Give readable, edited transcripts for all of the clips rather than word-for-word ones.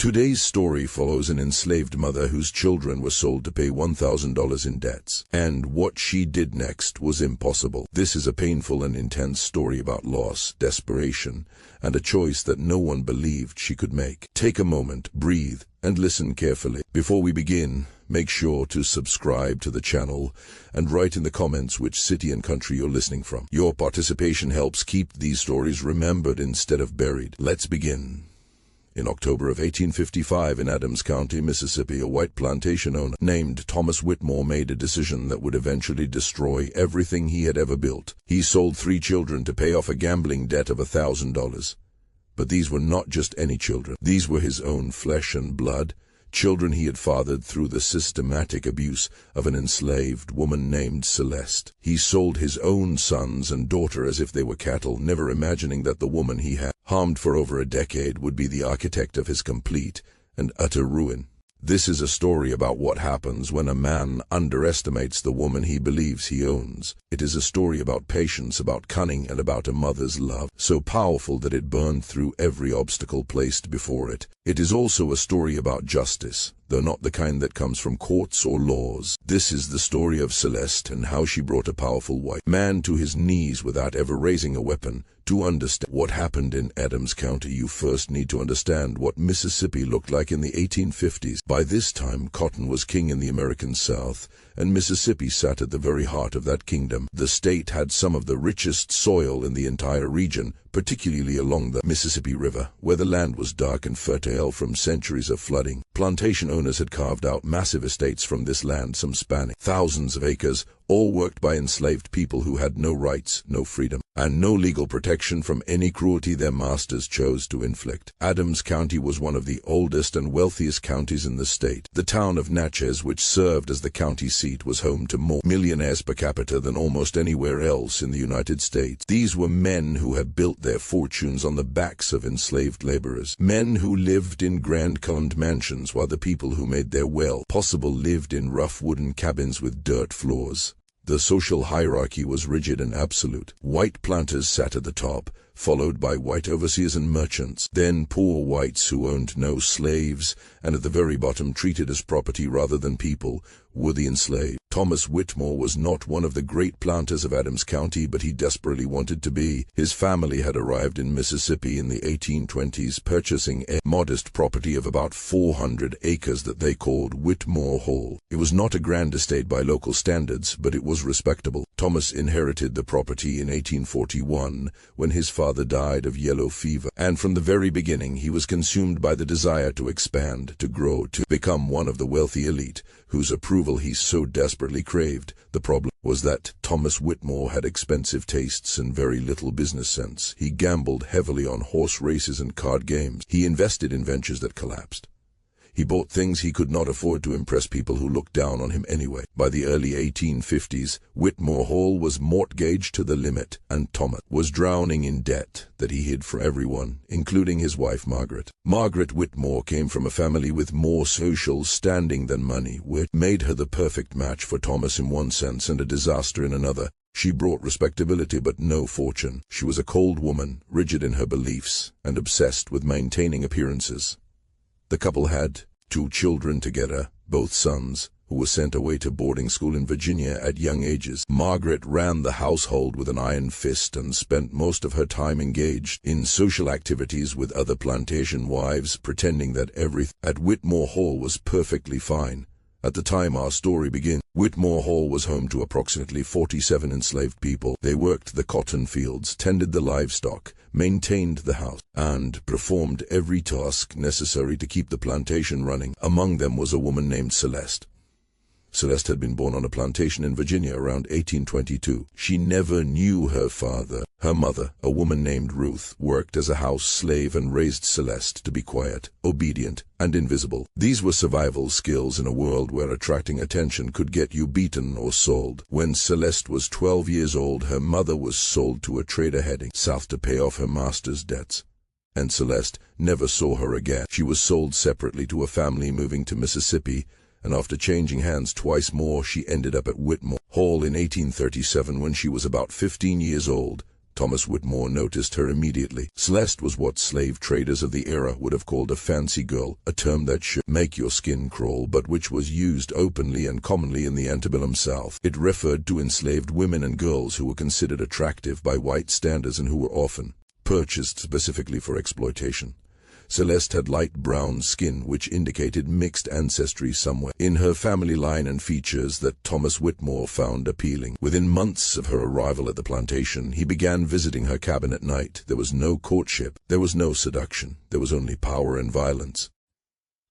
Today's story follows an enslaved mother whose children were sold to pay $1,000 in debts. And what she did next was impossible. This is a painful and intense story about loss, desperation, and a choice that no one believed she could make. Take a moment, breathe, and listen carefully. Before we begin, make sure to subscribe to the channel and write in the comments which city and country you're listening from. Your participation helps keep these stories remembered instead of buried. Let's begin. In October of 1855 in Adams County, Mississippi, a white plantation owner named Thomas Whitmore made a decision that would eventually destroy everything he had ever built. He sold 3 children to pay off a gambling debt of $1,000. But these were not just any children. These were his own flesh and blood, children he had fathered through the systematic abuse of an enslaved woman named Celeste. He sold his own sons and daughter as if they were cattle, never imagining that the woman he had harmed for over a decade would be the architect of his complete and utter ruin. This is a story about what happens when a man underestimates the woman he believes he owns. It is a story about patience, about cunning, and about a mother's love, so powerful that it burned through every obstacle placed before it. It is also a story about justice, though not the kind that comes from courts or laws. This is the story of Celeste and how she brought a powerful white man to his knees without ever raising a weapon. To understand what happened in Adams County, you first need to understand what Mississippi looked like in the 1850s. By this time, cotton was king in the American South, and Mississippi sat at the very heart of that kingdom. The state had some of the richest soil in the entire region, particularly along the Mississippi River, where the land was dark and fertile from centuries of flooding. Plantation owners had carved out massive estates from this land, some spanning thousands of acres, all worked by enslaved people who had no rights, no freedom, and no legal protection from any cruelty their masters chose to inflict. Adams County was one of the oldest and wealthiest counties in the state. The town of Natchez, which served as the county seat, was home to more millionaires per capita than almost anywhere else in the United States. These were men who had built their fortunes on the backs of enslaved laborers, men who lived in grand-colored mansions while the people who made their wealth possible lived in rough wooden cabins with dirt floors. The social hierarchy was rigid and absolute. White planters sat at the top, followed by white overseers and merchants, then poor whites who owned no slaves, and at the very bottom, treated as property rather than people, were the enslaved. Thomas Whitmore was not one of the great planters of Adams County, but he desperately wanted to be. His family had arrived in Mississippi in the 1820s, purchasing a modest property of about 400 acres that they called Whitmore Hall. It was not a grand estate by local standards, but it was respectable. Thomas inherited the property in 1841, when his father died of yellow fever, and from the very beginning he was consumed by the desire to expand, to grow, to become one of the wealthy elite, whose approval he so desperately craved. The problem was that Thomas Whitmore had expensive tastes and very little business sense. He gambled heavily on horse races and card games. He invested in ventures that collapsed. He bought things he could not afford to impress people who looked down on him anyway. By the early 1850s, Whitmore Hall was mortgaged to the limit, and Thomas was drowning in debt that he hid from everyone, including his wife Margaret. Margaret Whitmore came from a family with more social standing than money, which made her the perfect match for Thomas in one sense and a disaster in another. She brought respectability but no fortune. She was a cold woman, rigid in her beliefs, and obsessed with maintaining appearances. The couple had 2 children together, both sons, who were sent away to boarding school in Virginia at young ages. Margaret ran the household with an iron fist and spent most of her time engaged in social activities with other plantation wives, pretending that everything at Whitmore Hall was perfectly fine. At the time our story begins, Whitmore Hall was home to approximately 47 enslaved people. They worked the cotton fields, tended the livestock, maintained the house, and performed every task necessary to keep the plantation running. Among them was a woman named Celeste. Celeste had been born on a plantation in Virginia around 1822. She never knew her father. Her mother, a woman named Ruth, worked as a house slave and raised Celeste to be quiet, obedient, and invisible. These were survival skills in a world where attracting attention could get you beaten or sold. When Celeste was 12 years old, her mother was sold to a trader heading south to pay off her master's debts. And Celeste never saw her again. She was sold separately to a family moving to Mississippi, and after changing hands twice more, she ended up at Whitmore Hall in 1837 when she was about 15 years old. Thomas Whitmore noticed her immediately. Celeste was what slave traders of the era would have called a fancy girl, a term that should make your skin crawl, but which was used openly and commonly in the antebellum South. It referred to enslaved women and girls who were considered attractive by white standards and who were often purchased specifically for exploitation. Celeste had light brown skin, which indicated mixed ancestry somewhere in her family line, and features that Thomas Whitmore found appealing. Within months of her arrival at the plantation, he began visiting her cabin at night. There was no courtship, there was no seduction, there was only power and violence.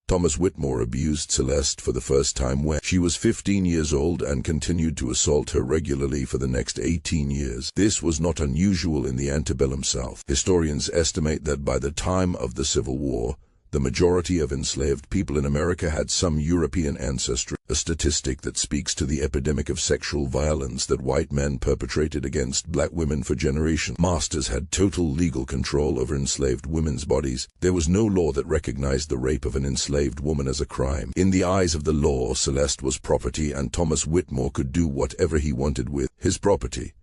Thomas Whitmore abused Celeste for the first time when she was 15 years old and continued to assault her regularly for the next 18 years. This was not unusual in the antebellum South. Historians estimate that by the time of the Civil War, the majority of enslaved people in America had some European ancestry, a statistic that speaks to the epidemic of sexual violence that white men perpetrated against black women for generations. Masters had total legal control over enslaved women's bodies. There was no law that recognized the rape of an enslaved woman as a crime. In the eyes of the law, Celeste was property, and Thomas Whitmore could do whatever he wanted with his property.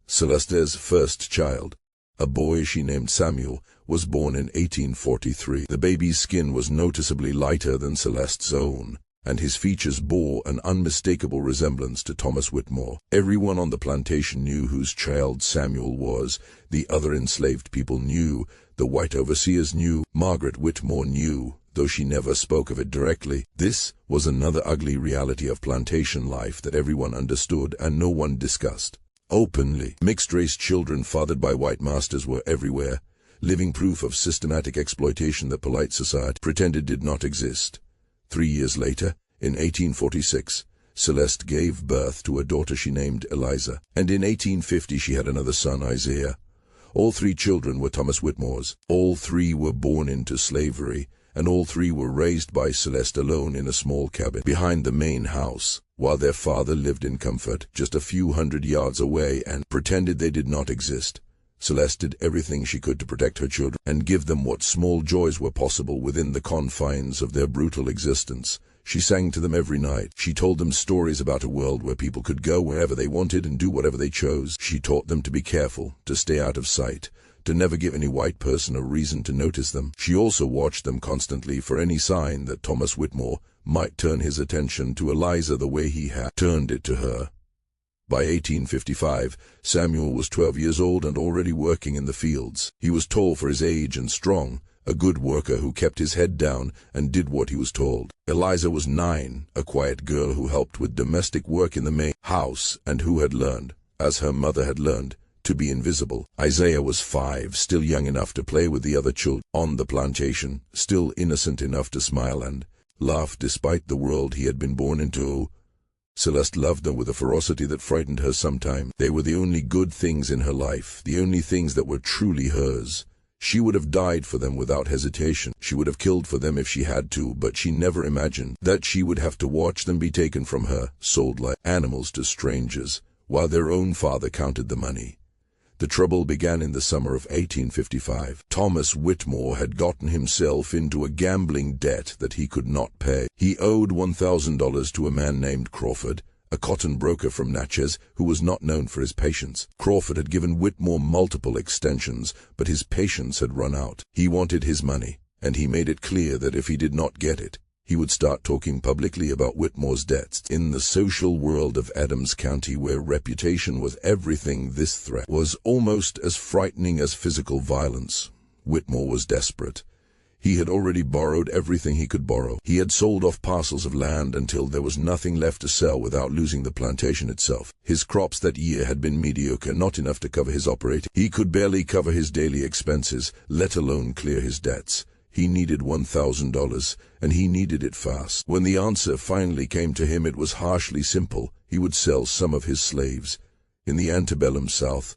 Celeste's first child, a boy she named Samuel, was born in 1843. The baby's skin was noticeably lighter than Celeste's own, and his features bore an unmistakable resemblance to Thomas Whitmore. Everyone on the plantation knew whose child Samuel was. The other enslaved people knew. The white overseers knew. Margaret Whitmore knew, though she never spoke of it directly. This was another ugly reality of plantation life that everyone understood and no one discussed openly. Mixed-race children fathered by white masters were everywhere, living proof of systematic exploitation that polite society pretended did not exist. 3 years later, in 1846, Celeste gave birth to a daughter she named Eliza, and in 1850 she had another son, Isaiah. All 3 children were Thomas Whitmore's. All 3 were born into slavery, and all 3 were raised by Celeste alone in a small cabin behind the main house, while their father lived in comfort just a few hundred yards away and pretended they did not exist. Celeste did everything she could to protect her children and give them what small joys were possible within the confines of their brutal existence. She sang to them every night. She told them stories about a world where people could go wherever they wanted and do whatever they chose. She taught them to be careful, to stay out of sight, to never give any white person a reason to notice them. She also watched them constantly for any sign that Thomas Whitmore might turn his attention to Eliza the way he had turned it to her. By 1855, Samuel was 12 years old and already working in the fields. He was tall for his age and strong, a good worker who kept his head down and did what he was told. Eliza was 9, a quiet girl who helped with domestic work in the main house and who had learned, as her mother had learned, to be invisible. Isaiah was 5, still young enough to play with the other children on the plantation, still innocent enough to smile and laugh despite the world he had been born into. Celeste loved them with a ferocity that frightened her sometimes. They were the only good things in her life, the only things that were truly hers. She would have died for them without hesitation. She would have killed for them if she had to, but she never imagined that she would have to watch them be taken from her, sold like animals to strangers, while their own father counted the money. The trouble began in the summer of 1855. Thomas Whitmore had gotten himself into a gambling debt that he could not pay. He owed $1,000 to a man named Crawford, a cotton broker from Natchez who was not known for his patience. Crawford had given Whitmore multiple extensions, but his patience had run out. He wanted his money, and he made it clear that if he did not get it, he would start talking publicly about Whitmore's debts. In the social world of Adams County, where reputation was everything, this threat was almost as frightening as physical violence. Whitmore was desperate. He had already borrowed everything he could borrow. He had sold off parcels of land until there was nothing left to sell without losing the plantation itself. His crops that year had been mediocre, not enough to cover his operating. He could barely cover his daily expenses, let alone clear his debts. He needed $1,000, and he needed it fast. When the answer finally came to him, it was harshly simple. He would sell some of his slaves. In the antebellum South,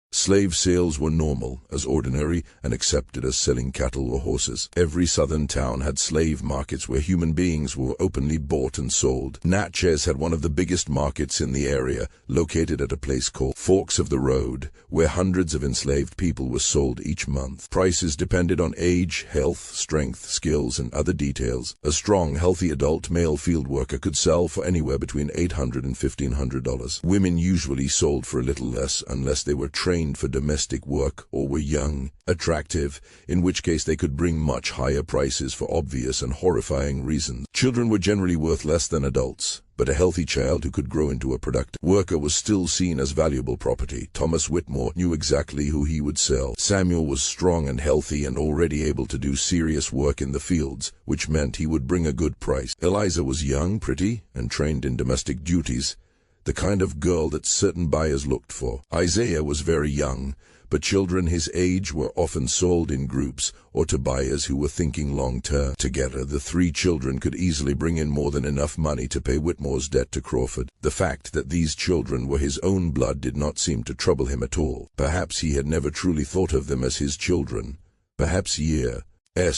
slave sales were normal, as ordinary, and accepted as selling cattle or horses. Every southern town had slave markets where human beings were openly bought and sold. Natchez had one of the biggest markets in the area, located at a place called Forks of the Road, where hundreds of enslaved people were sold each month. Prices depended on age, health, strength, skills, and other details. A strong, healthy adult male field worker could sell for anywhere between $800 and $1,500. Women usually sold for a little less unless they were trained trained for domestic work or were young, attractive, in which case they could bring much higher prices for obvious and horrifying reasons. Children were generally worth less than adults, but a healthy child who could grow into a productive worker was still seen as valuable property. Thomas Whitmore knew exactly who he would sell. Samuel was strong and healthy and already able to do serious work in the fields, which meant he would bring a good price. Eliza was young, pretty, and trained in domestic duties, the kind of girl that certain buyers looked for. Isaiah was very young, but children his age were often sold in groups or to buyers who were thinking long-term. Together, the three children could easily bring in more than enough money to pay Whitmore's debt to Crawford. The fact that these children were his own blood did not seem to trouble him at all. Perhaps he had never truly thought of them as his children. Perhaps years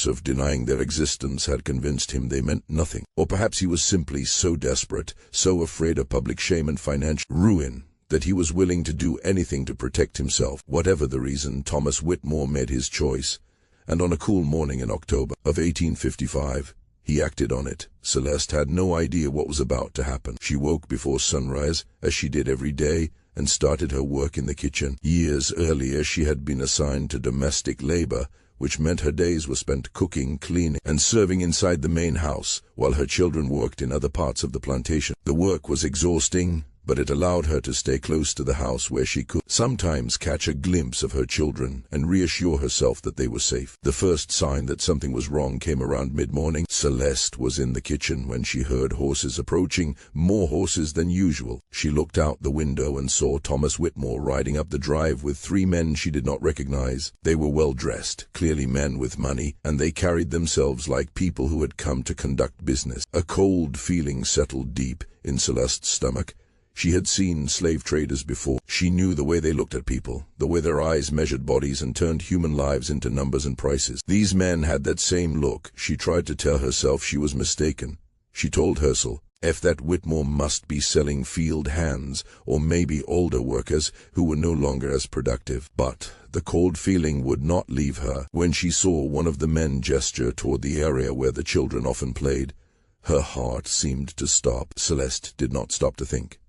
of denying their existence had convinced him they meant nothing. Or perhaps he was simply so desperate, so afraid of public shame and financial ruin, that he was willing to do anything to protect himself. Whatever the reason, Thomas Whitmore made his choice, and on a cool morning in October of 1855, he acted on it. Celeste had no idea what was about to happen. She woke before sunrise, as she did every day, and started her work in the kitchen. Years earlier, she had been assigned to domestic labor, which meant her days were spent cooking, cleaning, and serving inside the main house, while her children worked in other parts of the plantation. The work was exhausting, but it allowed her to stay close to the house where she could sometimes catch a glimpse of her children and reassure herself that they were safe. The first sign that something was wrong came around mid-morning. Celeste was in the kitchen when she heard horses approaching, more horses than usual. She looked out the window and saw Thomas Whitmore riding up the drive with three men she did not recognize. They were well-dressed, clearly men with money, and they carried themselves like people who had come to conduct business. A cold feeling settled deep in Celeste's stomach. She had seen slave traders before. She knew the way they looked at people, the way their eyes measured bodies and turned human lives into numbers and prices. These men had that same look. She tried to tell herself she was mistaken. She told herself, that Whitmore must be selling field hands, or maybe older workers who were no longer as productive. But the cold feeling would not leave her. When she saw one of the men gesture toward the area where the children often played, her heart seemed to stop. Celeste did not stop to think.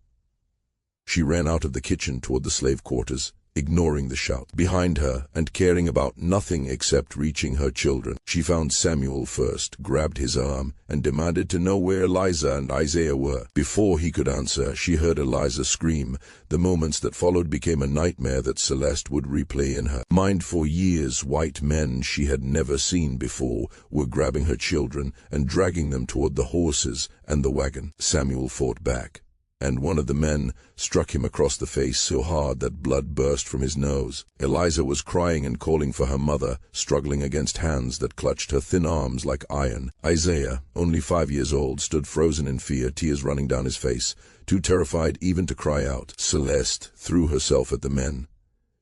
She ran out of the kitchen toward the slave quarters, ignoring the shout behind her and caring about nothing except reaching her children. She found Samuel first, grabbed his arm, and demanded to know where Eliza and Isaiah were. Before he could answer, she heard Eliza scream. The moments that followed became a nightmare that Celeste would replay in her mind for years. White men she had never seen before were grabbing her children and dragging them toward the horses and the wagon. Samuel fought back, and one of the men struck him across the face so hard that blood burst from his nose. Eliza was crying and calling for her mother, struggling against hands that clutched her thin arms like iron. Isaiah, only 5 years old, stood frozen in fear, tears running down his face, too terrified even to cry out. Celeste threw herself at the men.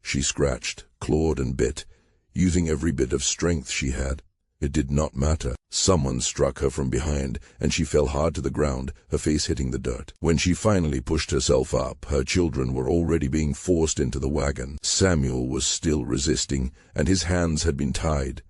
She scratched, clawed, and bit, using every bit of strength she had. It did not matter. Someone struck her from behind, and she fell hard to the ground, her face hitting the dirt. When she finally pushed herself up, her children were already being forced into the wagon. Samuel was still resisting, and his hands had been tied.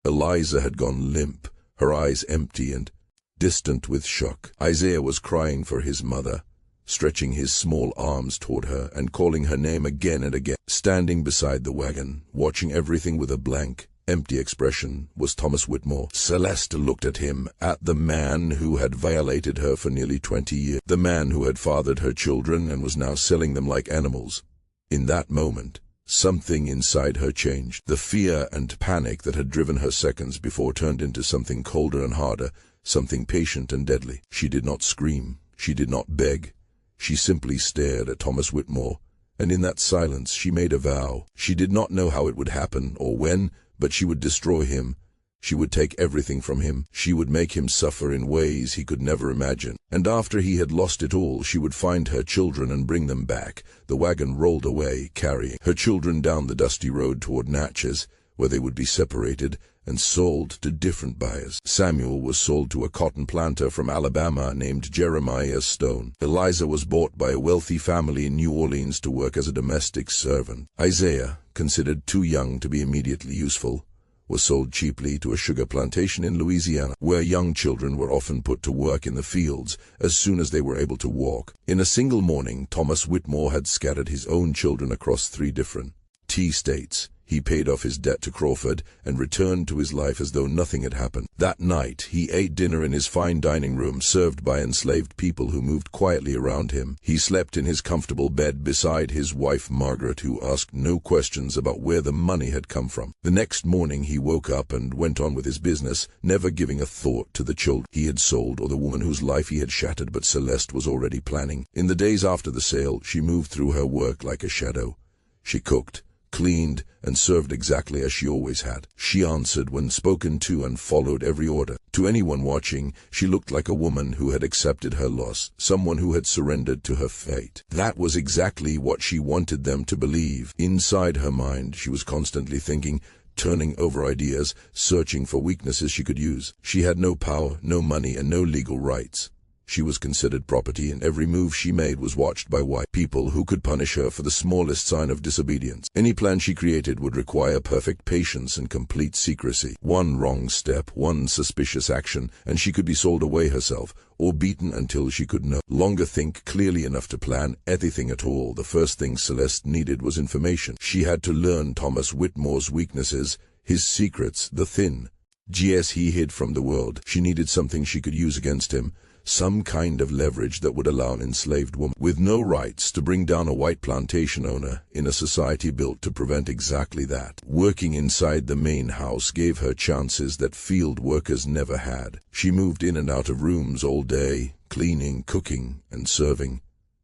Eliza had gone limp, her eyes empty and distant with shock. Isaiah was crying for his mother, stretching his small arms toward her and calling her name again and again. Standing beside the wagon, watching everything with a blank, empty expression, was Thomas Whitmore. Celeste looked at him, at the man who had violated her for nearly 20 years, the man who had fathered her children and was now selling them like animals. In that moment, something inside her changed. The fear and panic that had driven her seconds before turned into something colder and harder, something patient and deadly. She did not scream. She did not beg. She simply stared at Thomas Whitmore, and in that silence she made a vow. She did not know how it would happen or when, but she would destroy him. She would take everything from him. She would make him suffer in ways he could never imagine. And after he had lost it all, she would find her children and bring them back. The wagon rolled away, carrying her children down the dusty road toward Natchez, where they would be separated and sold to different buyers. Samuel was sold to a cotton planter from Alabama named Jeremiah Stone. Eliza was bought by a wealthy family in New Orleans to work as a domestic servant. Isaiah, considered too young to be immediately useful, was sold cheaply to a sugar plantation in Louisiana, where young children were often put to work in the fields as soon as they were able to walk. In a single morning, Thomas Whitmore had scattered his own children across 3 different T states, he paid off his debt to Crawford and returned to his life as though nothing had happened. That night, he ate dinner in his fine dining room served by enslaved people who moved quietly around him. He slept in his comfortable bed beside his wife Margaret, who asked no questions about where the money had come from. The next morning, he woke up and went on with his business, never giving a thought to the children he had sold or the woman whose life he had shattered, but Celeste was already planning. In the days after the sale, she moved through her work like a shadow. She cooked, cleaned, and served exactly as she always had. She answered when spoken to and followed every order. To anyone watching, she looked like a woman who had accepted her loss, someone who had surrendered to her fate. That was exactly what she wanted them to believe. Inside her mind, she was constantly thinking, turning over ideas, searching for weaknesses she could use. She had no power, no money, and no legal rights. She was considered property, and every move she made was watched by white people who could punish her for the smallest sign of disobedience. Any plan she created would require perfect patience and complete secrecy. One wrong step, one suspicious action, and she could be sold away herself, or beaten until she could no longer think clearly enough to plan anything at all. The first thing Celeste needed was information. She had to learn Thomas Whitmore's weaknesses, his secrets, the things he hid from the world. She needed something she could use against him, some kind of leverage that would allow an enslaved woman with no rights to bring down a white plantation owner in a society built to prevent exactly that. Working inside the main house gave her chances that field workers never had. She moved in and out of rooms all day, cleaning, cooking, and serving.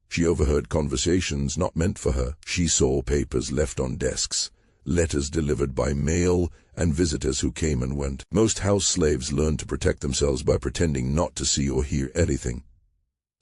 She overheard conversations not meant for her. She saw papers left on desks, letters delivered by mail, and visitors who came and went. Most house slaves learned to protect themselves by pretending not to see or hear anything.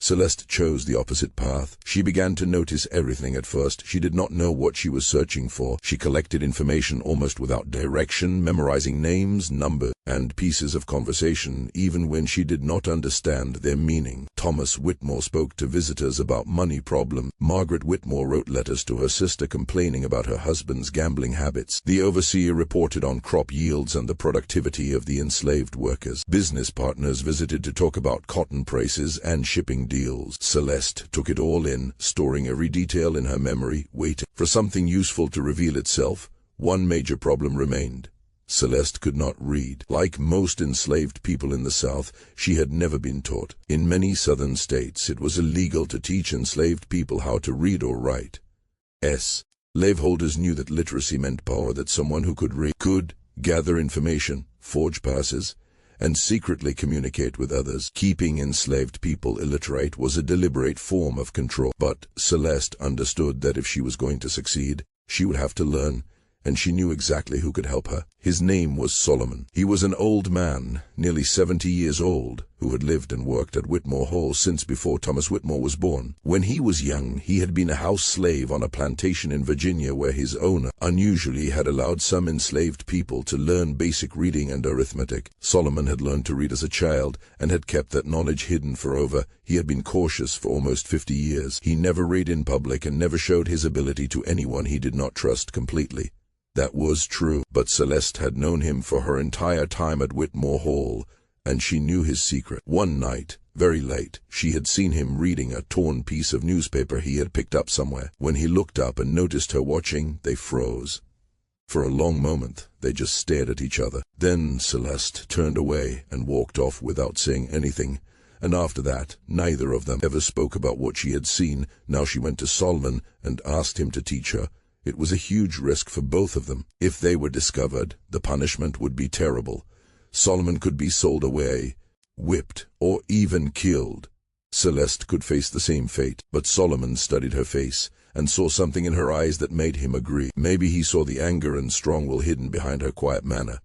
Celeste chose the opposite path. She began to notice everything at first. She did not know what she was searching for. She collected information almost without direction, memorizing names, numbers, and pieces of conversation, even when she did not understand their meaning. Thomas Whitmore spoke to visitors about money problems. Margaret Whitmore wrote letters to her sister complaining about her husband's gambling habits. The overseer reported on crop yields and the productivity of the enslaved workers. Business partners visited to talk about cotton prices and shipping deals. Celeste took it all in, storing every detail in her memory, waiting for something useful to reveal itself. One major problem remained. Celeste could not read. Like most enslaved people in the South, she had never been taught. In many southern states, it was illegal to teach enslaved people how to read or write. Slaveholders knew that literacy meant power, that someone who could read could gather information, forge passes, and secretly communicate with others. Keeping enslaved people illiterate was a deliberate form of control. But Celeste understood that if she was going to succeed, she would have to learn, and she knew exactly who could help her. His name was Solomon. He was an old man, nearly 70 years old, who had lived and worked at Whitmore Hall since before Thomas Whitmore was born. When he was young, he had been a house slave on a plantation in Virginia where his owner unusually had allowed some enslaved people to learn basic reading and arithmetic. Solomon had learned to read as a child and had kept that knowledge hidden he had been cautious for almost 50 years. He never read in public and never showed his ability to anyone he did not trust completely. That was true, but Celeste had known him for her entire time at Whitmore Hall, and she knew his secret. One night, very late, she had seen him reading a torn piece of newspaper he had picked up somewhere. When he looked up and noticed her watching, they froze. For a long moment, they just stared at each other. Then Celeste turned away and walked off without saying anything, and after that, neither of them ever spoke about what she had seen. Now she went to Solomon and asked him to teach her. It was a huge risk for both of them. If they were discovered, the punishment would be terrible. Solomon could be sold away, whipped, or even killed. Celeste could face the same fate, but Solomon studied her face and saw something in her eyes that made him agree. Maybe he saw the anger and strong will hidden behind her quiet manner.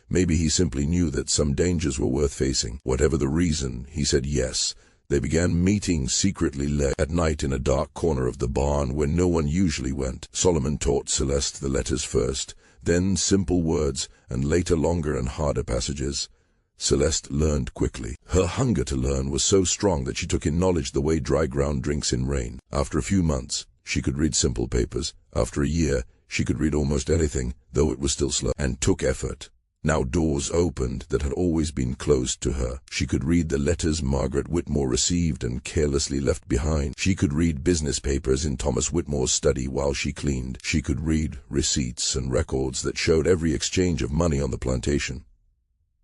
Maybe he simply knew that some dangers were worth facing. Whatever the reason, he said yes. They began meeting secretly late at night in a dark corner of the barn where no one usually went. Solomon taught Celeste the letters first, then simple words, and later longer and harder passages. Celeste learned quickly. Her hunger to learn was so strong that she took in knowledge the way dry ground drinks in rain. After a few months, she could read simple papers. After a year, she could read almost anything, though it was still slow and took effort. Now doors opened that had always been closed to her. She could read the letters Margaret Whitmore received and carelessly left behind. She could read business papers in Thomas Whitmore's study while she cleaned. She could read receipts and records that showed every exchange of money on the plantation.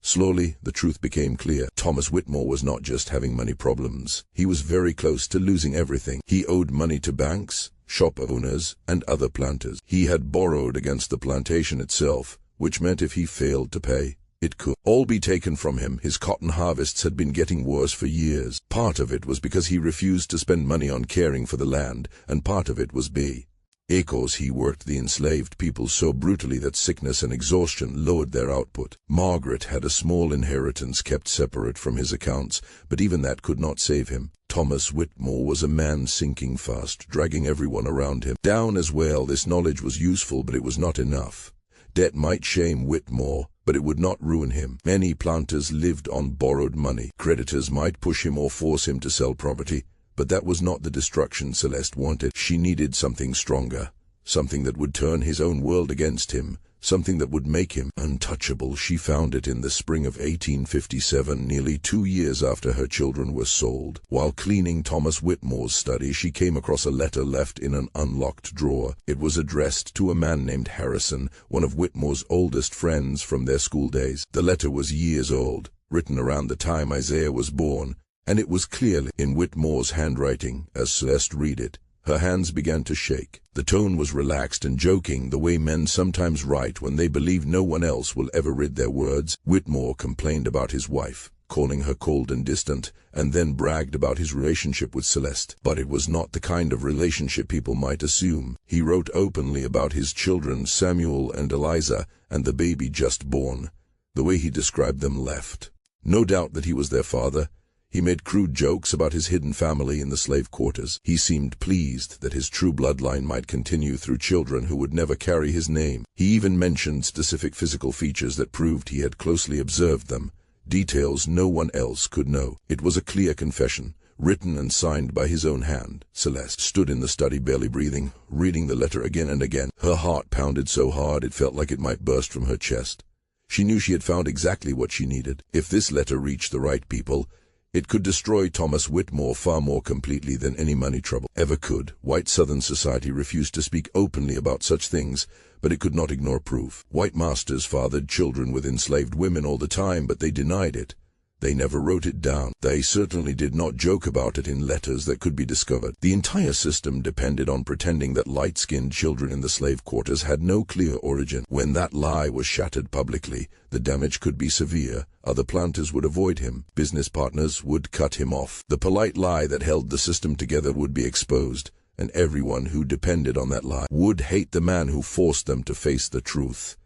Slowly, the truth became clear. Thomas Whitmore was not just having money problems. He was very close to losing everything. He owed money to banks, shop owners, and other planters. He had borrowed against the plantation itself, which meant if he failed to pay, it could all be taken from him. His cotton harvests had been getting worse for years. Part of it was because he refused to spend money on caring for the land, and part of it was because he worked the enslaved people so brutally that sickness and exhaustion lowered their output. Margaret had a small inheritance kept separate from his accounts, but even that could not save him. Thomas Whitmore was a man sinking fast, dragging everyone around him down as well. This knowledge was useful, but it was not enough. Debt might shame Whitmore, but it would not ruin him. Many planters lived on borrowed money. Creditors might push him or force him to sell property, but that was not the destruction Celeste wanted. She needed something stronger, something that would turn his own world against him, something that would make him untouchable. She found it in the spring of 1857, nearly 2 years after her children were sold. While cleaning Thomas Whitmore's study, she came across a letter left in an unlocked drawer. It was addressed to a man named Harrison, one of Whitmore's oldest friends from their school days. The letter was years old, written around the time Isaiah was born, and it was clearly in Whitmore's handwriting. As Celeste read it, her hands began to shake. The tone was relaxed and joking, the way men sometimes write when they believe no one else will ever read their words. Whitmore complained about his wife, calling her cold and distant, and then bragged about his relationship with Celeste. But it was not the kind of relationship people might assume. He wrote openly about his children, Samuel and Eliza, and the baby just born. The way he described them left no doubt that he was their father. He made crude jokes about his hidden family in the slave quarters. He seemed pleased that his true bloodline might continue through children who would never carry his name. He even mentioned specific physical features that proved he had closely observed them, details no one else could know. It was a clear confession, written and signed by his own hand. Celeste stood in the study, barely breathing, reading the letter again and again. Her heart pounded so hard it felt like it might burst from her chest. She knew she had found exactly what she needed. If this letter reached the right people, it could destroy Thomas Whitmore far more completely than any money trouble ever could. White Southern society refused to speak openly about such things, but it could not ignore proof. White masters fathered children with enslaved women all the time, but they denied it. They never wrote it down. They certainly did not joke about it in letters that could be discovered. The entire system depended on pretending that light-skinned children in the slave quarters had no clear origin. When that lie was shattered publicly, the damage could be severe. Other planters would avoid him. Business partners would cut him off. The polite lie that held the system together would be exposed, and everyone who depended on that lie would hate the man who forced them to face the truth.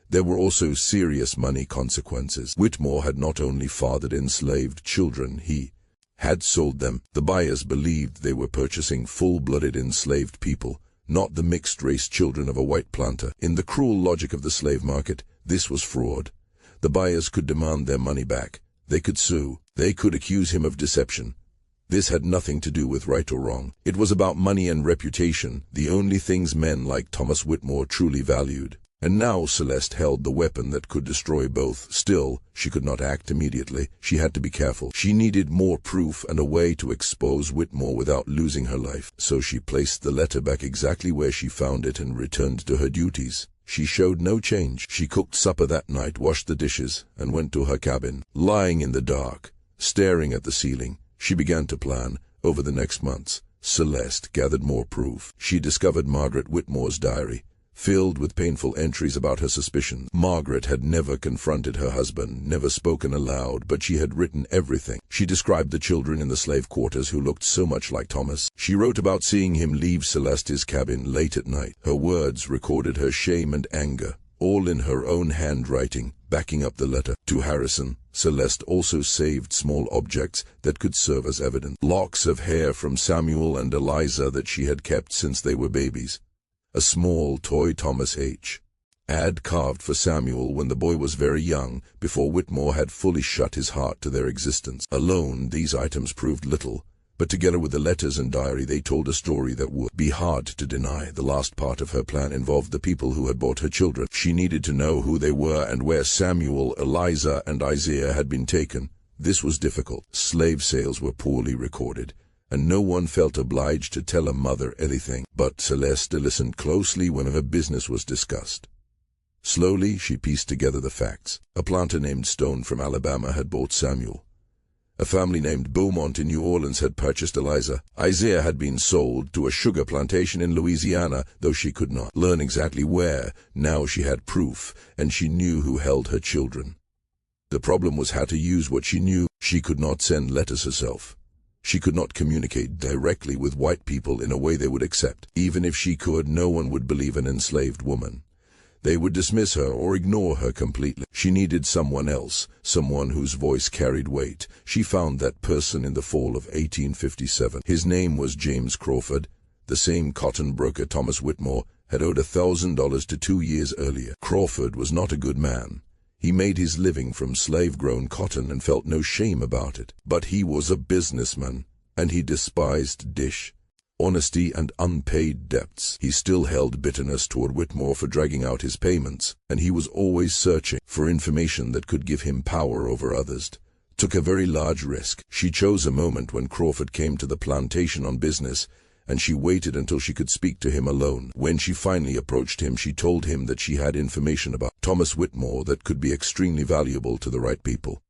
There were also serious money consequences. Whitmore had not only fathered enslaved children, he had sold them. The buyers believed they were purchasing full-blooded enslaved people, not the mixed-race children of a white planter. In the cruel logic of the slave market, this was fraud. The buyers could demand their money back. They could sue. They could accuse him of deception. This had nothing to do with right or wrong. It was about money and reputation, the only things men like Thomas Whitmore truly valued. And now Celeste held the weapon that could destroy both. Still, she could not act immediately. She had to be careful. She needed more proof and a way to expose Whitmore without losing her life. So she placed the letter back exactly where she found it and returned to her duties. She showed no change. She cooked supper that night, washed the dishes, and went to her cabin. Lying in the dark, staring at the ceiling, she began to plan. Over the next months, Celeste gathered more proof. She discovered Margaret Whitmore's diary, filled with painful entries about her suspicions. Margaret had never confronted her husband, never spoken aloud, but she had written everything. She described the children in the slave quarters who looked so much like Thomas. She wrote about seeing him leave Celeste's cabin late at night. Her words recorded her shame and anger, all in her own handwriting, backing up the letter. To Harrison, Celeste also saved small objects that could serve as evidence. Locks of hair from Samuel and Eliza that she had kept since they were babies. A small toy Thomas H. had carved for Samuel when the boy was very young, before Whitmore had fully shut his heart to their existence. Alone, these items proved little, But together with the letters and diary, they told a story that would be hard to deny. The last part of her plan involved the people who had bought her children. She needed to know who they were and where Samuel, Eliza, and Isaiah had been taken. This was difficult. Slave sales were poorly recorded, and no one felt obliged to tell a mother anything. But Celeste listened closely when her business was discussed. Slowly, she pieced together the facts. A planter named Stone from Alabama had bought Samuel. A family named Beaumont in New Orleans had purchased Eliza. Isaiah had been sold to a sugar plantation in Louisiana, though she could not learn exactly where. Now she had proof, and she knew who held her children. The problem was how to use what she knew. She could not send letters herself. She could not communicate directly with white people in a way they would accept. Even if she could, no one would believe an enslaved woman. They would dismiss her or ignore her completely. She needed someone else, someone whose voice carried weight. She found that person in the fall of 1857. His name was James Crawford. The same cotton broker Thomas Whitmore had owed $1,000 to 2 years earlier. Crawford was not a good man. He made his living from slave-grown cotton and felt no shame about it. But he was a businessman, and he despised honesty and unpaid debts. He still held bitterness toward Whitmore for dragging out his payments, and he was always searching for information that could give him power over others. Took a very large risk. She chose a moment when Crawford came to the plantation on business, and she waited until she could speak to him alone. When she finally approached him, she told him that she had information about Thomas Whitmore that could be extremely valuable to the right people.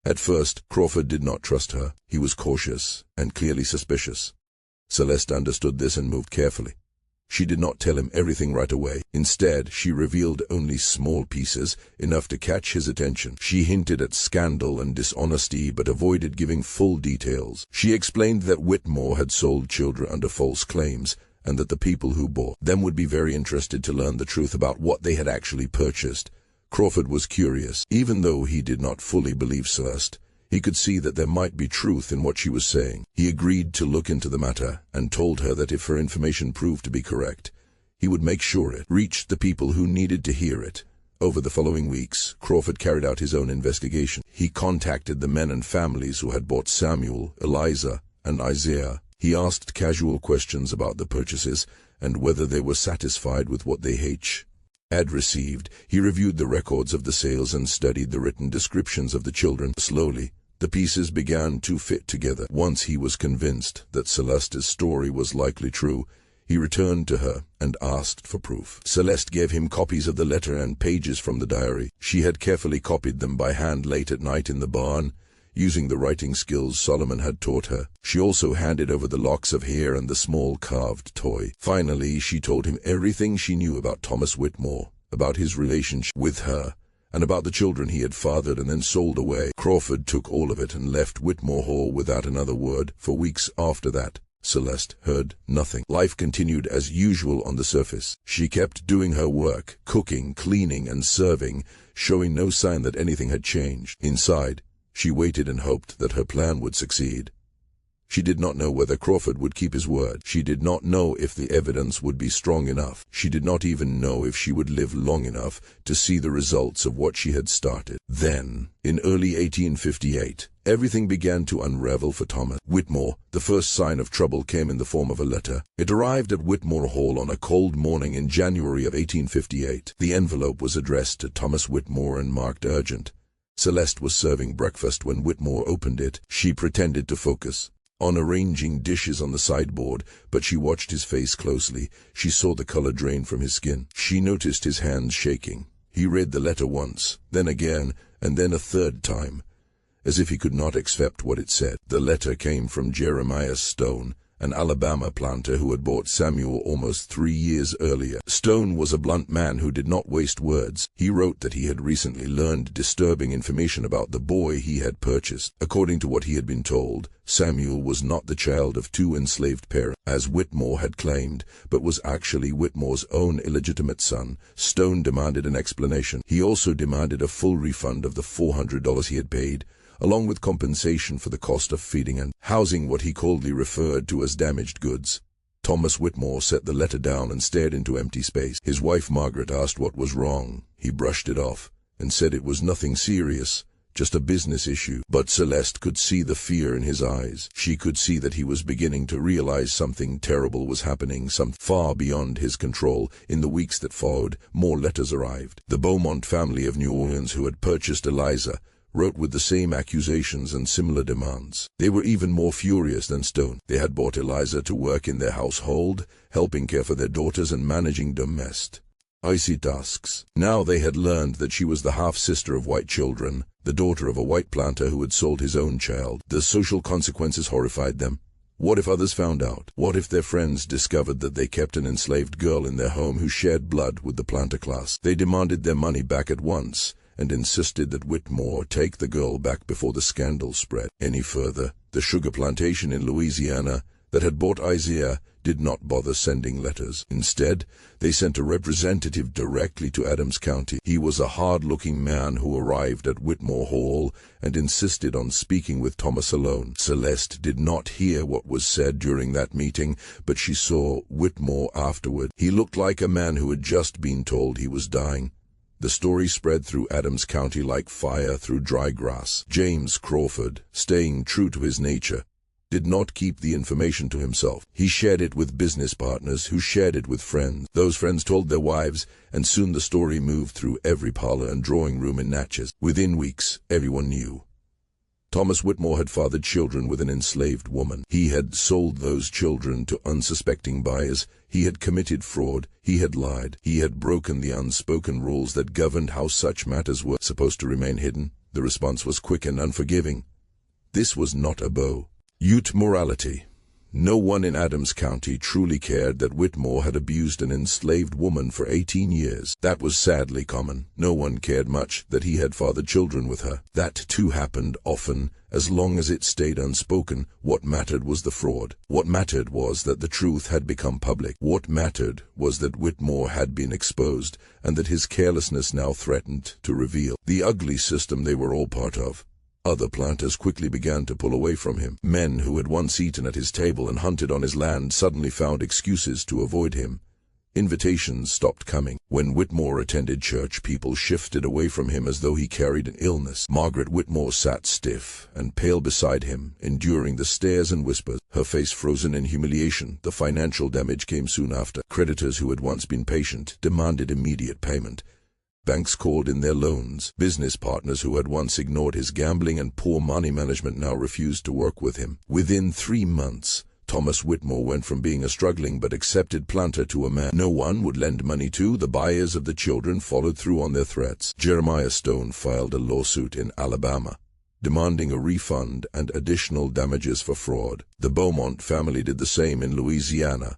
At first, Crawford did not trust her. He was cautious and clearly suspicious. Celeste understood this and moved carefully. She did not tell him everything right away. Instead, she revealed only small pieces, enough to catch his attention. She hinted at scandal and dishonesty, but avoided giving full details. She explained that Whitmore had sold children under false claims, and that the people who bought them would be very interested to learn the truth about what they had actually purchased. Crawford was curious. Even though he did not fully believe Celeste, he could see that there might be truth in what she was saying. He agreed to look into the matter and told her that if her information proved to be correct, he would make sure it reached the people who needed to hear it. Over the following weeks, Crawford carried out his own investigation. He contacted the men and families who had bought Samuel, Eliza, and Isaiah. He asked casual questions about the purchases and whether they were satisfied with what they had received. He reviewed the records of the sales and studied the written descriptions of the children. Slowly, the pieces began to fit together. Once he was convinced that Celeste's story was likely true, he returned to her and asked for proof. Celeste gave him copies of the letter and pages from the diary. She had carefully copied them by hand late at night in the barn, using the writing skills Solomon had taught her. She also handed over the locks of hair and the small carved toy. Finally, she told him everything she knew about Thomas Whitmore, about his relationship with her, and about the children he had fathered and then sold away. Crawford took all of it and left Whitmore Hall without another word. For weeks after that, Celeste heard nothing. Life continued as usual on the surface. She kept doing her work, cooking, cleaning, and serving, showing no sign that anything had changed. Inside, she waited and hoped that her plan would succeed. She did not know whether Crawford would keep his word. She did not know if the evidence would be strong enough. She did not even know if she would live long enough to see the results of what she had started. Then, in early 1858, everything began to unravel for Thomas Whitmore. The first sign of trouble came in the form of a letter. It arrived at Whitmore Hall on a cold morning in January of 1858. The envelope was addressed to Thomas Whitmore and marked urgent. Celeste was serving breakfast when Whitmore opened it. She pretended to focus on arranging dishes on the sideboard, but she watched his face closely. She saw the color drain from his skin. She noticed his hands shaking. He read the letter once, then again, and then a third time, as if he could not accept what it said. The letter came from Jeremiah Stone, an Alabama planter who had bought Samuel almost 3 years earlier. Stone was a blunt man who did not waste words. He wrote that he had recently learned disturbing information about the boy he had purchased. According to what he had been told, Samuel was not the child of 2 enslaved parents, as Whitmore had claimed, but was actually Whitmore's own illegitimate son. Stone demanded an explanation. He also demanded a full refund of the $400 he had paid, along with compensation for the cost of feeding and housing what he coldly referred to as damaged goods. Thomas Whitmore set the letter down and stared into empty space. His wife Margaret asked what was wrong. He brushed it off and said it was nothing serious, just a business issue. But Celeste could see the fear in his eyes. She could see that he was beginning to realize something terrible was happening, something far beyond his control. In the weeks that followed, more letters arrived. The Beaumont family of New Orleans, who had purchased Eliza, wrote with the same accusations and similar demands. They were even more furious than Stone. They had bought Eliza to work in their household, helping care for their daughters and managing domestic icy tasks. Now they had learned that she was the half-sister of white children, the daughter of a white planter who had sold his own child. The social consequences horrified them. What if others found out? What if their friends discovered that they kept an enslaved girl in their home who shared blood with the planter class? They demanded their money back at once, and insisted that Whitmore take the girl back before the scandal spread any further. The sugar plantation in Louisiana that had bought Isaiah did not bother sending letters. Instead, they sent a representative directly to Adams County. He was a hard-looking man who arrived at Whitmore Hall and insisted on speaking with Thomas alone. Celeste did not hear what was said during that meeting, but she saw Whitmore afterward. He looked like a man who had just been told he was dying. The story spread through Adams County like fire through dry grass. James Crawford, staying true to his nature, did not keep the information to himself. He shared it with business partners who shared it with friends. Those friends told their wives, and soon the story moved through every parlor and drawing room in Natchez. Within weeks, everyone knew. Thomas Whitmore had fathered children with an enslaved woman. He had sold those children to unsuspecting buyers. He had committed fraud. He had lied. He had broken the unspoken rules that governed how such matters were supposed to remain hidden. The response was quick and unforgiving. This was not a bow. Ute morality. No one in Adams County truly cared that Whitmore had abused an enslaved woman for 18 years. That was sadly common. No one cared much that he had fathered children with her. That too happened often, as long as it stayed unspoken. What mattered was the fraud. What mattered was that the truth had become public. What mattered was that Whitmore had been exposed, and that his carelessness now threatened to reveal the ugly system they were all part of. Other planters quickly began to pull away from him. Men who had once eaten at his table and hunted on his land suddenly found excuses to avoid him. Invitations stopped coming. When Whitmore attended church, people shifted away from him as though he carried an illness. Margaret Whitmore sat stiff and pale beside him, enduring the stares and whispers, her face frozen in humiliation. The financial damage came soon after. Creditors who had once been patient demanded immediate payment. Banks called in their loans. Business partners who had once ignored his gambling and poor money management now refused to work with him. Within 3 months, Thomas Whitmore went from being a struggling but accepted planter to a man no one would lend money to. The buyers of the children followed through on their threats. Jeremiah Stone filed a lawsuit in Alabama, demanding a refund and additional damages for fraud. The Beaumont family did the same in Louisiana.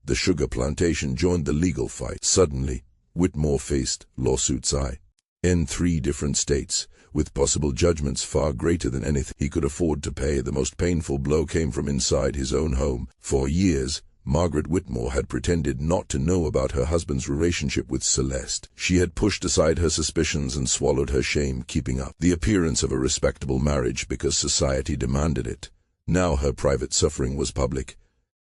The sugar plantation joined the legal fight. Suddenly, Whitmore faced lawsuits in 3 different states, with possible judgments far greater than anything he could afford to pay. The most painful blow came from inside his own home. For years, Margaret Whitmore had pretended not to know about her husband's relationship with Celeste. She had pushed aside her suspicions and swallowed her shame, keeping up the appearance of a respectable marriage because society demanded it. Now her private suffering was public.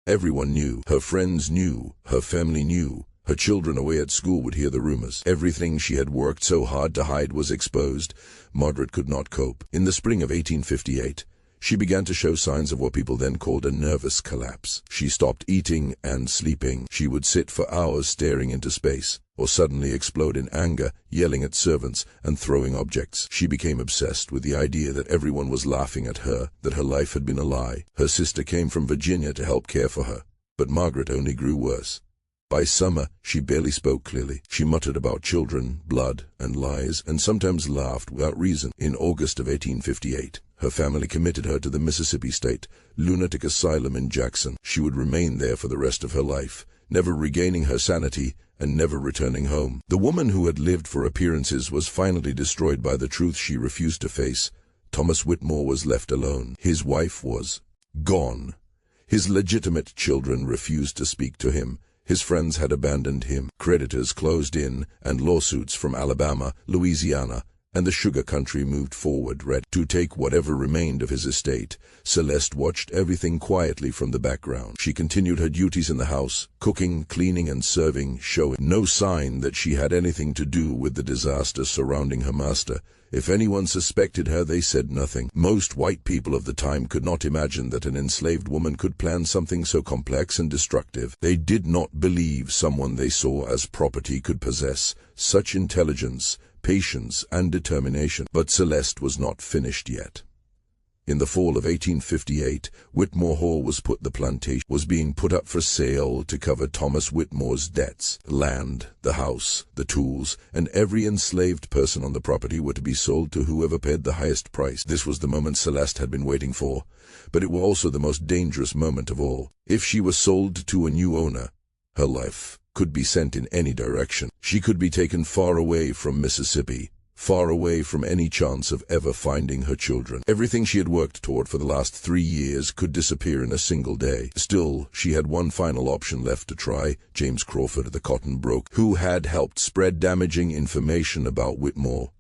Everyone knew. Her friends knew. Her family knew. Her children away at school would hear the rumors. Everything she had worked so hard to hide was exposed. Margaret could not cope. In the spring of 1858, she began to show signs of what people then called a nervous collapse. She stopped eating and sleeping. She would sit for hours staring into space, or suddenly explode in anger, yelling at servants and throwing objects. She became obsessed with the idea that everyone was laughing at her, that her life had been a lie. Her sister came from Virginia to help care for her, but Margaret only grew worse. By summer, she barely spoke clearly. She muttered about children, blood, and lies, and sometimes laughed without reason. In August of 1858, her family committed her to the Mississippi State Lunatic Asylum in Jackson. She would remain there for the rest of her life, never regaining her sanity and never returning home. The woman who had lived for appearances was finally destroyed by the truth she refused to face. Thomas Whitmore was left alone. His wife was gone. His legitimate children refused to speak to him. His friends had abandoned him. Creditors closed in, and lawsuits from Alabama, Louisiana, and the sugar country moved forward, ready to take whatever remained of his estate. Celeste watched everything quietly from the background. She continued her duties in the house, cooking, cleaning, and serving, showing no sign that she had anything to do with the disaster surrounding her master. If anyone suspected her, they said nothing. Most white people of the time could not imagine that an enslaved woman could plan something so complex and destructive. They did not believe someone they saw as property could possess such intelligence, patience, and determination. But Celeste was not finished yet. In the fall of 1858, Whitmore Hall the plantation was being put up for sale to cover Thomas Whitmore's debts. Land, the house, the tools, and every enslaved person on the property were to be sold to whoever paid the highest price. This was the moment Celeste had been waiting for, but it was also the most dangerous moment of all. If she was sold to a new owner, her life could be sent in any direction. She could be taken far away from Mississippi, far away from any chance of ever finding her children. Everything she had worked toward for the last 3 years could disappear in a single day. Still, she had one final option left to try: James Crawford, the cotton broker, who had helped spread damaging information about Whitmore.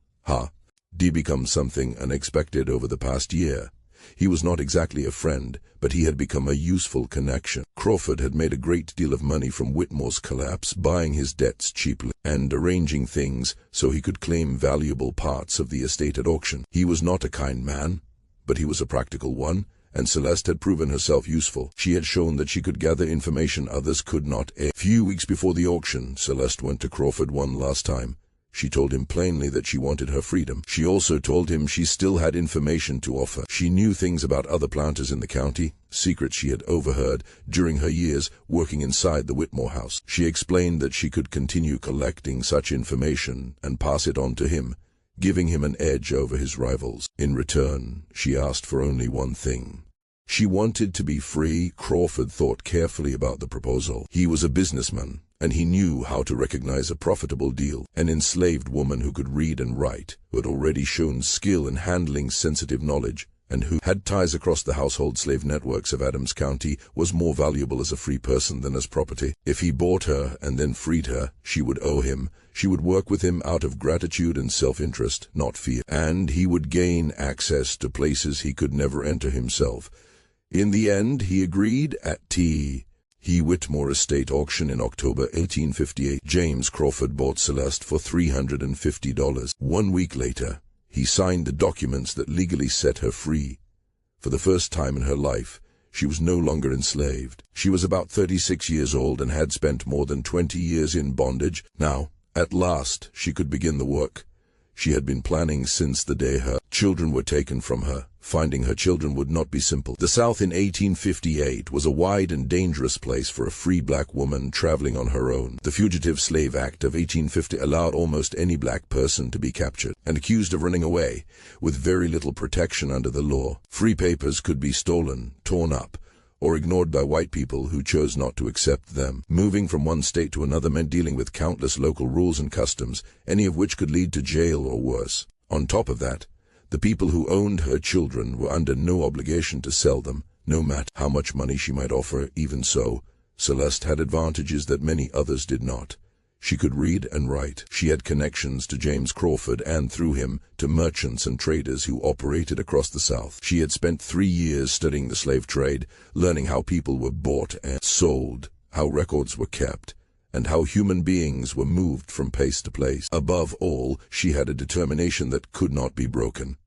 Did become something unexpected over the past year. He was not exactly a friend, but he had become a useful connection. Crawford had made a great deal of money from Whitmore's collapse, buying his debts cheaply and arranging things so he could claim valuable parts of the estate at auction. He was not a kind man, but he was a practical one, and Celeste had proven herself useful. She had shown that she could gather information others could not. A few weeks before the auction, Celeste went to Crawford one last time. She told him plainly that she wanted her freedom. She also told him she still had information to offer. She knew things about other planters in the county, secrets she had overheard during her years working inside the Whitmore house. She explained that she could continue collecting such information and pass it on to him, giving him an edge over his rivals. In return, she asked for only one thing. She wanted to be free. Crawford thought carefully about the proposal. He was a businessman, and he knew how to recognize a profitable deal. An enslaved woman who could read and write, who had already shown skill in handling sensitive knowledge, and who had ties across the household slave networks of Adams County, was more valuable as a free person than as property. If he bought her and then freed her, she would owe him. She would work with him out of gratitude and self-interest, not fear. And he would gain access to places he could never enter himself. In the end, he agreed at T. Whitmore estate auction in October 1858. James Crawford bought Celeste for $350. 1 week later, he signed the documents that legally set her free. For the first time in her life, she was no longer enslaved. She was about 36 years old and had spent more than 20 years in bondage. Now, at last, she could begin the work she had been planning since the day her children were taken from her. Finding her children would not be simple. The South in 1858 was a wide and dangerous place for a free black woman traveling on her own. The Fugitive Slave Act of 1850 allowed almost any black person to be captured and accused of running away, with very little protection under the law. Free papers could be stolen, torn up, or ignored by white people who chose not to accept them. Moving from one state to another meant dealing with countless local rules and customs, any of which could lead to jail or worse. On top of that, the people who owned her children were under no obligation to sell them, no matter how much money she might offer. Even so, Celeste had advantages that many others did not. She could read and write. She had connections to James Crawford and, through him, to merchants and traders who operated across the South. She had spent 3 years studying the slave trade, learning how people were bought and sold, how records were kept, and how human beings were moved from place to place. Above all, she had a determination that could not be broken.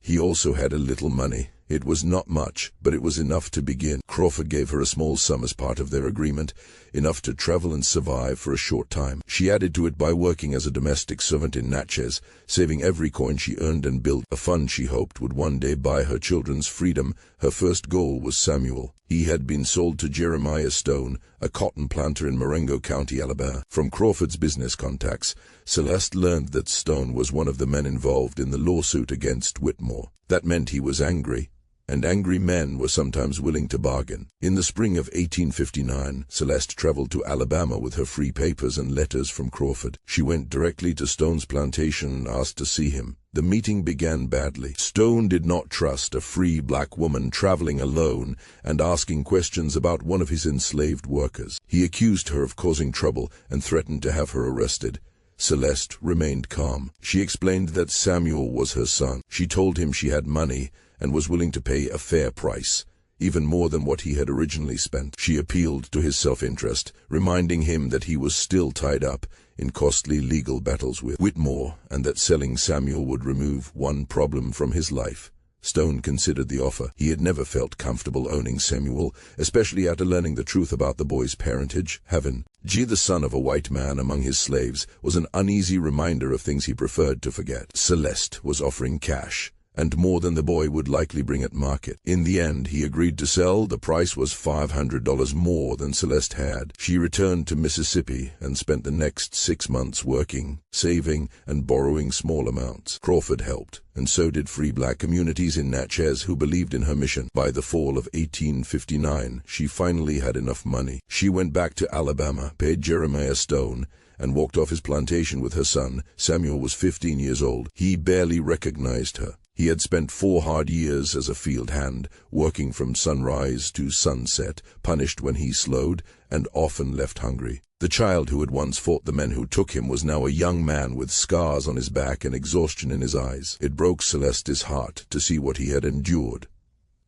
He also had a little money. It was not much, but it was enough to begin. Crawford gave her a small sum as part of their agreement, enough to travel and survive for a short time. She added to it by working as a domestic servant in Natchez, saving every coin she earned and built a fund she hoped would one day buy her children's freedom. Her first goal was Samuel. He had been sold to Jeremiah Stone, a cotton planter in Marengo County, Alabama. From Crawford's business contacts, Celeste learned that Stone was one of the men involved in the lawsuit against Whitmore. That meant he was angry, and angry men were sometimes willing to bargain. In the spring of 1859, Celeste traveled to Alabama with her free papers and letters from Crawford. She went directly to Stone's plantation and asked to see him. The meeting began badly. Stone did not trust a free black woman traveling alone and asking questions about one of his enslaved workers. He accused her of causing trouble and threatened to have her arrested. Celeste remained calm. She explained that Samuel was her son. She told him she had money and was willing to pay a fair price. even more than what he had originally spent. She appealed to his self-interest, reminding him that he was still tied up in costly legal battles with Whitmore, and that selling Samuel would remove one problem from his life. Stone considered the offer. He had never felt comfortable owning Samuel, especially after learning the truth about the boy's parentage. Having the son of a white man among his slaves was an uneasy reminder of things he preferred to forget. Celeste was offering cash, and more than the boy would likely bring at market. In the end, he agreed to sell. The price was $500 more than Celeste had. She returned to Mississippi and spent the next 6 months working, saving, and borrowing small amounts. Crawford helped, and so did free black communities in Natchez who believed in her mission. By the fall of 1859, she finally had enough money. She went back to Alabama, paid Jeremiah Stone, and walked off his plantation with her son. Samuel was 15 years old. He barely recognized her. He had spent 4 hard years as a field hand, working from sunrise to sunset, punished when he slowed, and often left hungry. The child who had once fought the men who took him was now a young man with scars on his back and exhaustion in his eyes. It broke Celeste's heart to see what he had endured.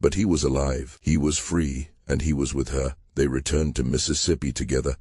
But he was alive, he was free, and he was with her. They returned to Mississippi together,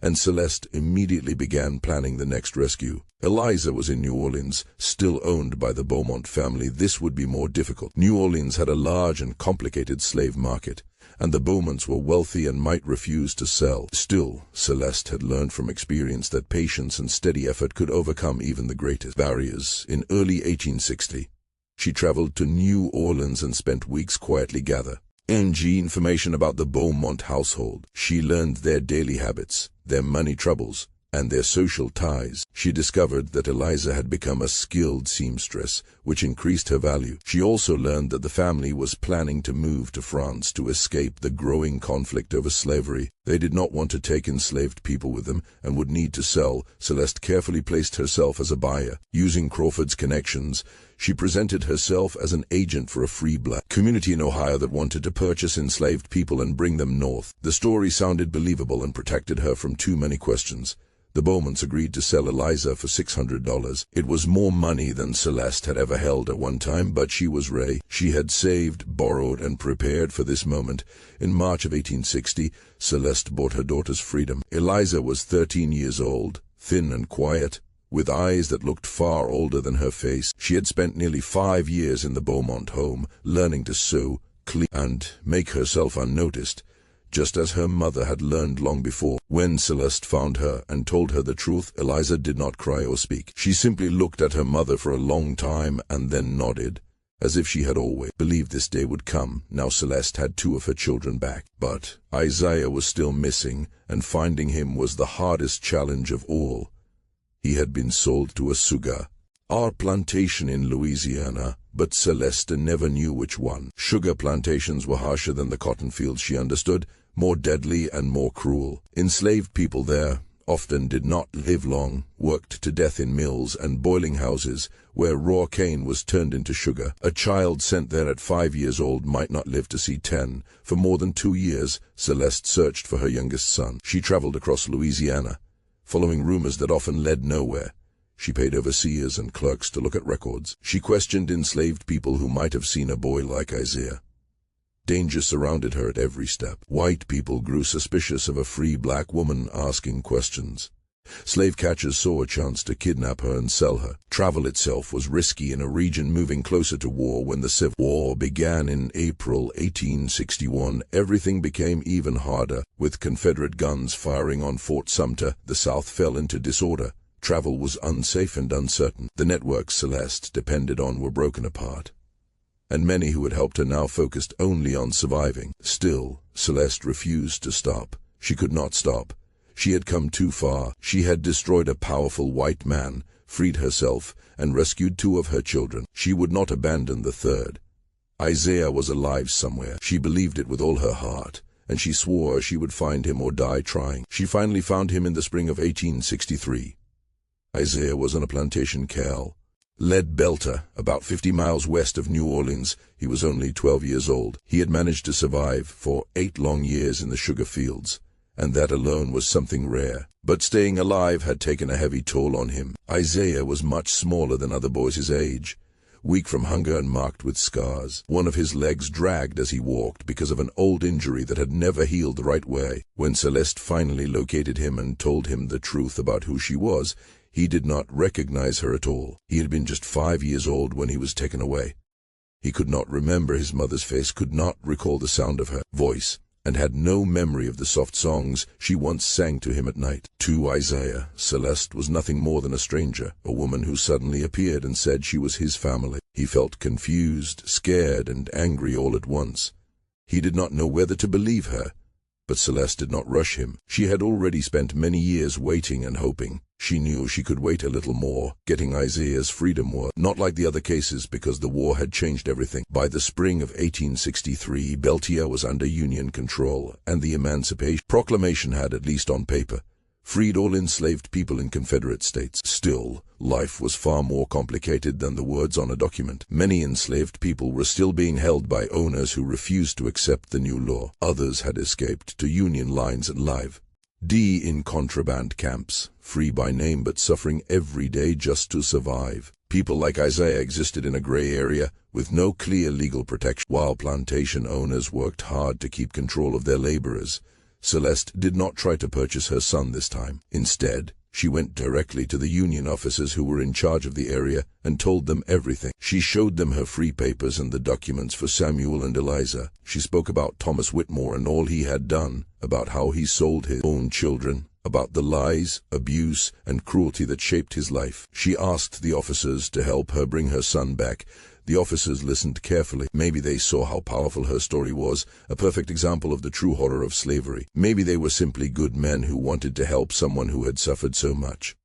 and Celeste immediately began planning the next rescue. Eliza was in New Orleans, still owned by the Beaumont family. This would be more difficult. New Orleans had a large and complicated slave market, and the Beaumonts were wealthy and might refuse to sell. Still, Celeste had learned from experience that patience and steady effort could overcome even the greatest barriers. In early 1860, she traveled to New Orleans and spent weeks quietly gathering information about the Beaumont household. She learned their daily habits, their money troubles, and their social ties. She discovered that Eliza had become a skilled seamstress, which increased her value. She also learned that the family was planning to move to France to escape the growing conflict over slavery. They did not want to take enslaved people with them and would need to sell. Celeste carefully placed herself as a buyer. Using Crawford's connections, she presented herself as an agent for a free black community in Ohio that wanted to purchase enslaved people and bring them north. The story sounded believable and protected her from too many questions. The Beaumonts agreed to sell Eliza for $600. It was more money than Celeste had ever held at one time, but she was ready. She had saved, borrowed, and prepared for this moment. In March of 1860, Celeste bought her daughter's freedom. Eliza was 13 years old, thin and quiet, with eyes that looked far older than her face. She had spent nearly 5 years in the Beaumont home, learning to sew, clean, and make herself unnoticed, just as her mother had learned long before. When Celeste found her and told her the truth, Eliza did not cry or speak. She simply looked at her mother for a long time and then nodded, as if she had always believed this day would come. Now Celeste had 2 of her children back. But Isaiah was still missing, and finding him was the hardest challenge of all. He had been sold to a sugar plantation in Louisiana, but Celeste never knew which one. Sugar plantations were harsher than the cotton fields, she understood, more deadly and more cruel. Enslaved people there often did not live long, worked to death in mills and boiling houses where raw cane was turned into sugar. A child sent there at 5 years old might not live to see 10. For more than 2 years, Celeste searched for her youngest son. She traveled across Louisiana, following rumors that often led nowhere. She paid overseers and clerks to look at records. She questioned enslaved people who might have seen a boy like Isaiah. Danger surrounded her at every step. White people grew suspicious of a free black woman asking questions. Slave catchers saw a chance to kidnap her and sell her. Travel itself was risky in a region moving closer to war. When the Civil War began in April 1861, everything became even harder. With Confederate guns firing on Fort Sumter, the South fell into disorder. Travel was unsafe and uncertain. The networks Celeste depended on were broken apart, and many who had helped her now focused only on surviving. Still, Celeste refused to stop. She could not stop. She had come too far. She had destroyed a powerful white man, freed herself, and rescued 2 of her children. She would not abandon the third. Isaiah was alive somewhere. She believed it with all her heart, and she swore she would find him or die trying. She finally found him in the spring of 1863. Isaiah was on a plantation called Lead Belter, about 50 miles west of New Orleans. He was only 12 years old. He had managed to survive for 8 long years in the sugar fields, and that alone was something rare. But staying alive had taken a heavy toll on him. Isaiah was much smaller than other boys his age. weak from hunger and marked with scars. One of his legs dragged as he walked because of an old injury that had never healed the right way. When Celeste finally located him and told him the truth about who she was, he did not recognize her at all. He had been just 5 years old when he was taken away. He could not remember his mother's face, could not recall the sound of her voice, and had no memory of the soft songs she once sang to him at night. To Isaiah, Celeste was nothing more than a stranger, a woman who suddenly appeared and said she was his family. He felt confused, scared, and angry all at once. He did not know whether to believe her, but Celeste did not rush him. She had already spent many years waiting and hoping. She knew she could wait a little more. Getting Isaiah's freedom was not like the other cases because the war had changed everything. By the spring of 1863, Beltia was under Union control, and the Emancipation Proclamation had, at least on paper, freed all enslaved people in Confederate states. Still, life was far more complicated than the words on a document. Many enslaved people were still being held by owners who refused to accept the new law. Others had escaped to Union lines and live in contraband camps, free by name but suffering every day just to survive. People like Isaiah existed in a gray area with no clear legal protection. While plantation owners worked hard to keep control of their laborers, Celeste did not try to purchase her son this time. Instead, she went directly to the Union officers who were in charge of the area and told them everything. She showed them her free papers and the documents for Samuel and Eliza. She spoke about Thomas Whitmore and all he had done, about how he sold his own children, about the lies, abuse, and cruelty that shaped his life. She asked the officers to help her bring her son back. The officers listened carefully. Maybe they saw how powerful her story was, a perfect example of the true horror of slavery. Maybe they were simply good men who wanted to help someone who had suffered so much.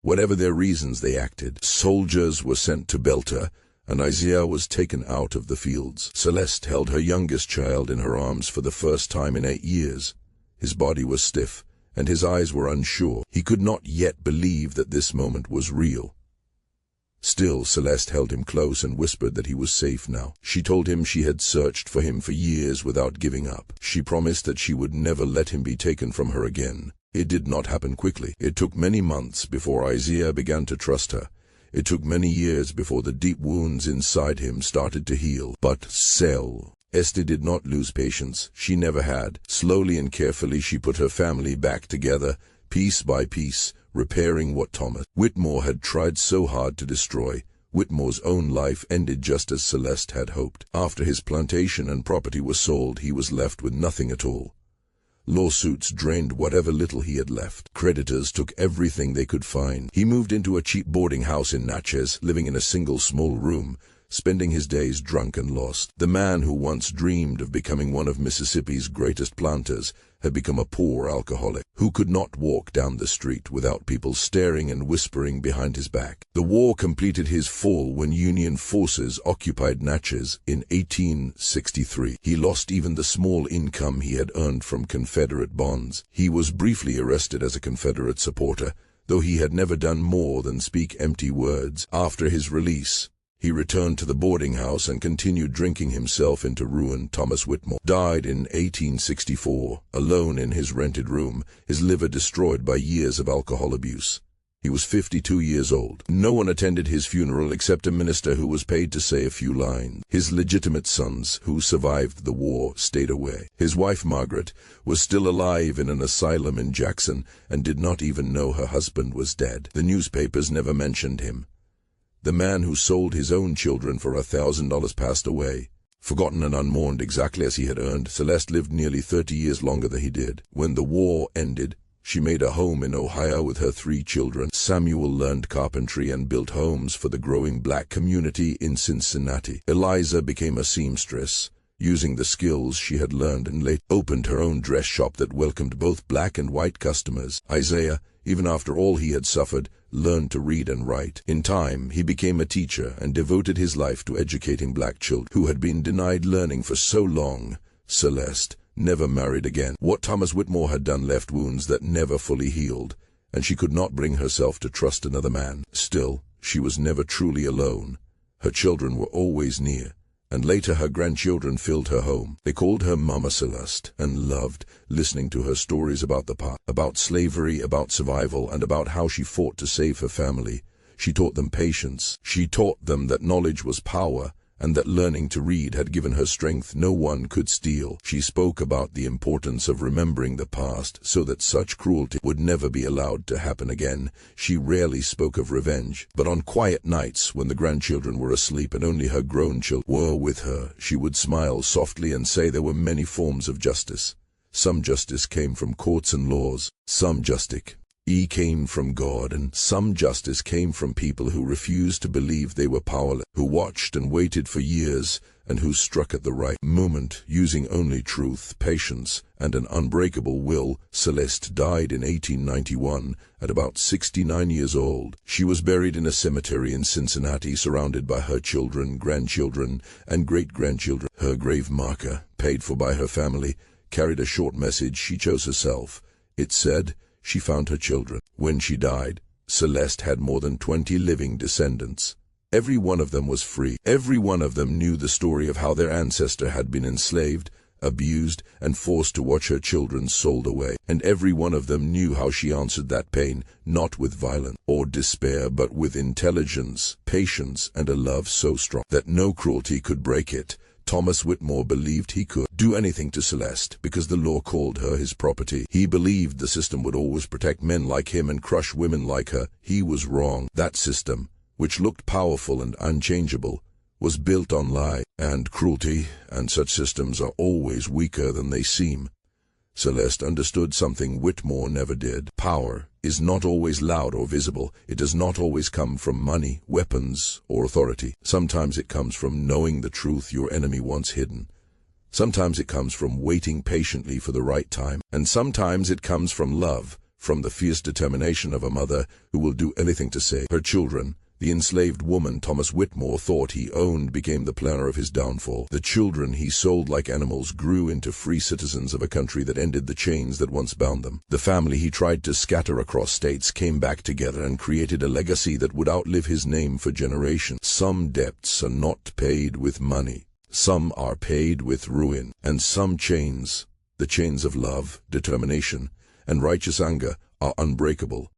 Whatever their reasons, they acted. Soldiers were sent to Belta, and Isaiah was taken out of the fields. Celeste held her youngest child in her arms for the first time in 8 years. His body was stiff, and his eyes were unsure. He could not yet believe that this moment was real. Still, Celeste held him close and whispered that he was safe now. She told him she had searched for him for years without giving up. She promised that she would never let him be taken from her again. It did not happen quickly. It took many months before Isaiah began to trust her. It took many years before the deep wounds inside him started to heal. But Esther did not lose patience. She never had. Slowly and carefully she put her family back together, piece by piece, repairing what Thomas Whitmore had tried so hard to destroy. Whitmore's own life ended just as Celeste had hoped. After his plantation and property were sold, he was left with nothing at all. Lawsuits drained whatever little he had left. Creditors took everything they could find. He moved into a cheap boarding house in Natchez, living in a single small room, spending his days drunk and lost. The man who once dreamed of becoming one of Mississippi's greatest planters had become a poor alcoholic who could not walk down the street without people staring and whispering behind his back. The war completed his fall when Union forces occupied Natchez in 1863. He lost even the small income he had earned from Confederate bonds. He was briefly arrested as a Confederate supporter, though he had never done more than speak empty words. After his release, he returned to the boarding house and continued drinking himself into ruin. Thomas Whitmore died in 1864, alone in his rented room, his liver destroyed by years of alcohol abuse. He was 52 years old. No one attended his funeral except a minister who was paid to say a few lines. His legitimate sons, who survived the war, stayed away. His wife, Margaret, was still alive in an asylum in Jackson and did not even know her husband was dead. The newspapers never mentioned him. The man who sold his own children for $1,000 passed away. Forgotten and unmourned exactly as he had earned, Celeste lived nearly 30 years longer than he did. When the war ended, she made a home in Ohio with her 3 children. Samuel learned carpentry and built homes for the growing black community in Cincinnati. Eliza became a seamstress, using the skills she had learned, and later opened her own dress shop that welcomed both black and white customers. Isaiah, even after all he had suffered, learned to read and write. In time, he became a teacher and devoted his life to educating black children who had been denied learning for so long. Celeste never married again. What Thomas Whitmore had done left wounds that never fully healed, and she could not bring herself to trust another man. Still, she was never truly alone. Her children were always near, and later her grandchildren filled her home. They called her Mama Celeste and loved listening to her stories about the past, about slavery, about survival, and about how she fought to save her family. She taught them patience. She taught them that knowledge was power, and that learning to read had given her strength no one could steal. She spoke about the importance of remembering the past so that such cruelty would never be allowed to happen again. She rarely spoke of revenge, but on quiet nights when the grandchildren were asleep and only her grown children were with her, she would smile softly and say there were many forms of justice. Some justice came from courts and laws, some justice came from God, and some justice came from people who refused to believe they were powerless, who watched and waited for years, and who struck at the right moment, using only truth, patience, and an unbreakable will. Celeste died in 1891 at about 69 years old. She was buried in a cemetery in Cincinnati, surrounded by her children, grandchildren, and great-grandchildren. Her grave marker, paid for by her family, carried a short message she chose herself. It said, she found her children. When she died, Celeste had more than 20 living descendants. Every one of them was free. Every one of them knew the story of how their ancestor had been enslaved, abused, and forced to watch her children sold away. And every one of them knew how she answered that pain, not with violence or despair, but with intelligence, patience, and a love so strong that no cruelty could break it. Thomas Whitmore believed he could do anything to Celeste because the law called her his property. He believed the system would always protect men like him and crush women like her. He was wrong. That system, which looked powerful and unchangeable, was built on lie and cruelty, and such systems are always weaker than they seem. Celeste understood something Whitmore never did. Power is not always loud or visible. It does not always come from money, weapons, or authority. Sometimes it comes from knowing the truth your enemy wants hidden. Sometimes it comes from waiting patiently for the right time. And sometimes it comes from love, from the fierce determination of a mother who will do anything to save her children. The enslaved woman Thomas Whitmore thought he owned became the planner of his downfall. The children he sold like animals grew into free citizens of a country that ended the chains that once bound them. The family he tried to scatter across states came back together and created a legacy that would outlive his name for generations. Some debts are not paid with money. Some are paid with ruin. And some chains, the chains of love, determination, and righteous anger, are unbreakable.